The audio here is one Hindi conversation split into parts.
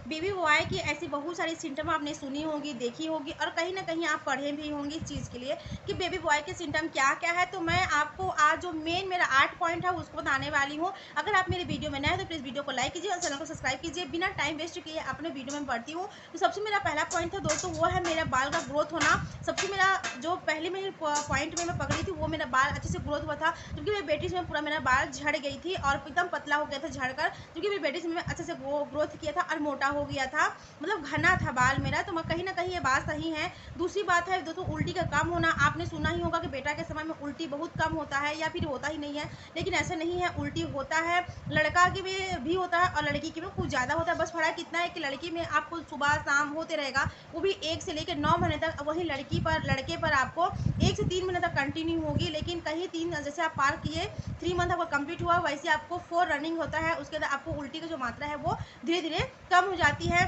बेबी बॉय की ऐसी बहुत सारी सिम्टम आपने सुनी होगी, देखी होगी और कहीं न कहीं आप पढ़े भी होंगे इस चीज़ के लिए कि बेबी बॉय के सिम्टम क्या-क्या है। तो मैं आपको आज जो मेन मेरा 8 पॉइंट है उसको बताने वाली हूँ। अगर आप मेरे वीडियो में नए हैं तो प्लीज़ वीडियो को लाइक कीजिए और चैनल को सब्सक्राइब कीजिए। बिना टाइम वेस्ट किए अपने वीडियो में बढ़ती हूँ। तो सबसे मेरा पहला पॉइंट था दोस्तों, वो है मेरा बाल का ग्रोथ होना। सबसे मेरा जो पहले मेरे पॉइंट में मैं पकड़ी थी वो मेरा बाल अच्छे से ग्रोथ हुआ था, क्योंकि मेरी बेटी में पूरा मेरा बाल झड़ गई थी और एकदम पतला हो गया था झड़कर, क्योंकि मेरी बेटी में अच्छे से ग्रोथ किया था और मोटा हो गया था, मतलब घना था बाल मेरा। तो मैं कहीं ना कहीं ये बात सही है। दूसरी बात है दोस्तों, उल्टी का कम होना। आपने सुना ही होगा कि बेटा के समय में उल्टी बहुत कम होता है या फिर होता ही नहीं है, लेकिन ऐसा नहीं है, उल्टी होता है। लड़का की भी होता है और लड़की की भी कुछ ज़्यादा होता है। बस फर्क इतना है कि लड़की में आपको सुबह शाम होते रहेगा, वो भी 1 से लेकर 9 महीने तक। वहीं लड़के पर आपको 1 से 3 महीने तक कंटिन्यू होगी, लेकिन कहीं 3 जैसे आप पार किए 3 मंथ आपको कंप्लीट हुआ, वैसे आपको 4 रनिंग होता है। उसके बाद आपको उल्टी की जो मात्रा है वो धीरे धीरे कम हो जाती है।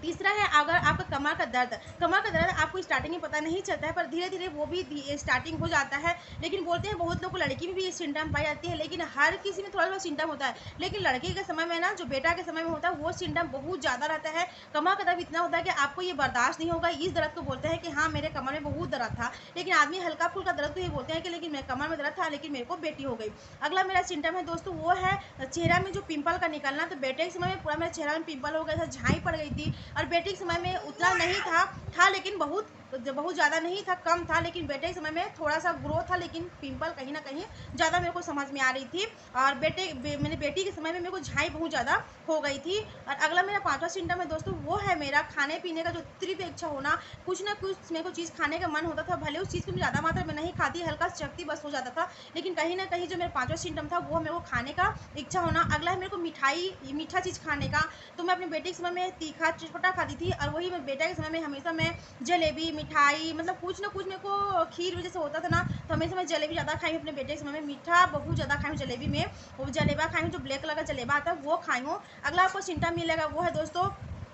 तीसरा है, अगर आपका कमर का दर्द आपको स्टार्टिंग में पता नहीं चलता है, पर धीरे धीरे वो भी स्टार्टिंग हो जाता है। लेकिन बोलते हैं बहुत लोग को लड़की में भी ये सिम्टम पाई जाती है, लेकिन हर किसी में थोड़ा थोड़ा सिम्टम होता है। लेकिन लड़के के समय में ना, जो बेटा के समय में होता है वो सिम्टम बहुत ज़्यादा रहता है। कमर का दर्द इतना होता है कि आपको ये बर्दाश्त नहीं होगा। इस दर्द को बोलते हैं कि हाँ, मेरे कमर में बहुत दर्द था। लेकिन आदमी हल्का फुल्का दर्द को ये बोलते हैं कि लेकिन मेरे कमर में दर्द था, लेकिन मेरे को बेटी हो गई। अगला मेरा सिम्टम है दोस्तों, वो है चेहरा में जो पिंपल का निकलना। तो बेटे के समय में पूरा मेरे चेहरा में पिंपल हो गया था, झाई पड़ गई थी। और बेटे के समय में उतना नहीं था, लेकिन बहुत ज़्यादा नहीं था, कम था। लेकिन बेटे के समय में थोड़ा सा ग्रो था, लेकिन पिंपल कहीं ना कहीं ज़्यादा मेरे को समझ में आ रही थी। और मेरी बेटी के समय में मेरे को झाई बहुत ज़्यादा हो गई थी। और अगला मेरा 5वां सिम्टम है दोस्तों, वो है मेरा खाने पीने का जो तीव्र इच्छा होना। कुछ ना कुछ मेरे को चीज़ खाने का मन होता था, भले उस चीज़ को मैं ज़्यादा मात्रा में नहीं खाती, हल्का शक्ति बस हो जाता था, लेकिन कहीं ना कहीं जो मेरा 5वां सिम्टम था वो मेरे को खाने का इच्छा होना। अगला है मेरे को मीठा चीज़ खाने का। तो मैं अपने बेटे के समय में तीखा चटपटा खाती थी, और वही मैं बेटा के समय में हमेशा मैं जलेबी, मिठाई, मतलब कुछ ना कुछ मेरे को खीर वजह से होता था ना, तो हमेशा मैं जलेबी ज़्यादा खाई हूँ। अपने बेटे के समय में मीठा बहुत ज़्यादा खाई हूँ। जलेबी में वो जलेबा खाई हूँ, जो ब्लैक कलर का जलेबा आता है वो खाई हूँ। अगला आपको सिम्टम मिलेगा वो है दोस्तों,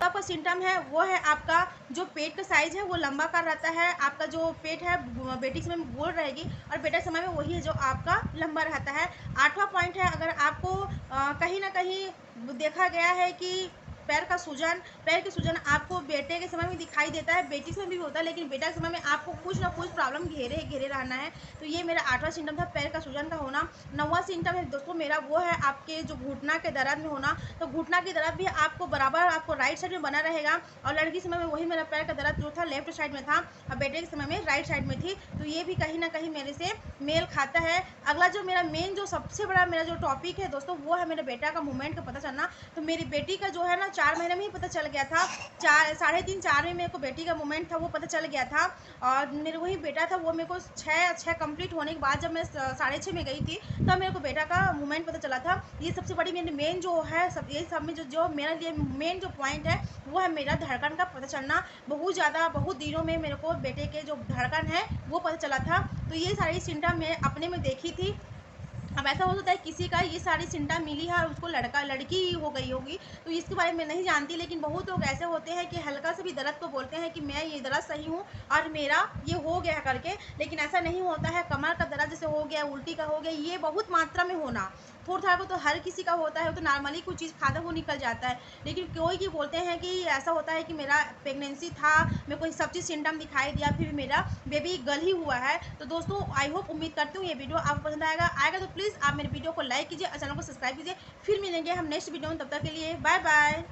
आपका सिम्टम है वो है आपका जो पेट का साइज है वो लंबा कर रहता है। आपका जो पेट है बेटी के समय में गोल रहेगी, और बेटा के समय में वही है जो आपका लंबा रहता है। 8वां पॉइंट है, अगर आपको कहीं ना कहीं देखा गया है कि पैर की सूजन आपको बेटे के समय में दिखाई देता है, बेटी के समय भी होता है, लेकिन बेटा के समय में आपको कुछ ना कुछ प्रॉब्लम घेरे रहना है। तो ये मेरा 8वां सिम्टम था, पैर का सूजन का होना। 9वां सिम्टम है दोस्तों मेरा, वो है आपके जो घुटना के दर्द में होना। तो घुटना की दर्द भी आपको बराबर आपको राइट साइड में बना रहेगा, और लड़की के समय में वही मेरा पैर का दर्द जो था लेफ्ट साइड में था, और बेटे के समय में राइट साइड में थी। तो ये भी कहीं ना कहीं मेरे से मेल खाता है। अगला जो मेरा मेन जो सबसे बड़ा मेरा जो टॉपिक है दोस्तों, वो है मेरे बेटा का मूवमेंट का पता चलना। तो मेरी बेटी का जो है ना 4 महीने में ही पता चल गया था। 3.5-4 में मेरे को बेटी का मूवमेंट था वो पता चल गया था। और मेरे वही बेटा था वो मेरे को 6 कंप्लीट होने के बाद, जब मैं 6.5 में गई थी, तब मेरे को बेटा का मूवमेंट पता चला था। ये सबसे बड़ी मेरी मेन जो है, ये सब में जो मेरे लिए मेन जो पॉइंट है वो है मेरा धड़कन का पता चलना। बहुत दिनों में मेरे को बेटे के जो धड़कन है वो पता चला था। तो ये सारी सिम्टम मैं अपने में देखी थी। अब ऐसा हो सकता है किसी का ये सारी सिम्टम मिली है और उसको लड़का लड़की हो गई होगी, तो इसके बारे में नहीं जानती। लेकिन बहुत लोग ऐसे होते हैं कि हल्का से भी दर्द को बोलते हैं कि मैं ये दर्द सही हूँ और मेरा ये हो गया करके, लेकिन ऐसा नहीं होता है। कमर का दर्द जैसे हो गया, उल्टी का हो गया, ये बहुत मात्रा में होना, थोड़ा थोड़ा को तो हर किसी का होता है, तो नॉर्मली कुछ चीज़ खाता वो निकल जाता है। लेकिन कोई की बोलते हैं कि ऐसा होता है कि मेरा प्रेगनेंसी था, मेरे को सब चीज़ सिम्टम दिखाई दिया, फिर मेरा बेबी गर्ल ही हुआ है। तो दोस्तों आई होप, उम्मीद करती हूँ ये वीडियो आपको पसंद आएगा तो प्लीज़ आप मेरे वीडियो को लाइक कीजिए और चैनल को सब्सक्राइब कीजिए। फिर मिलेंगे हम नेक्स्ट वीडियो में, तब तक के लिए बाय बाय।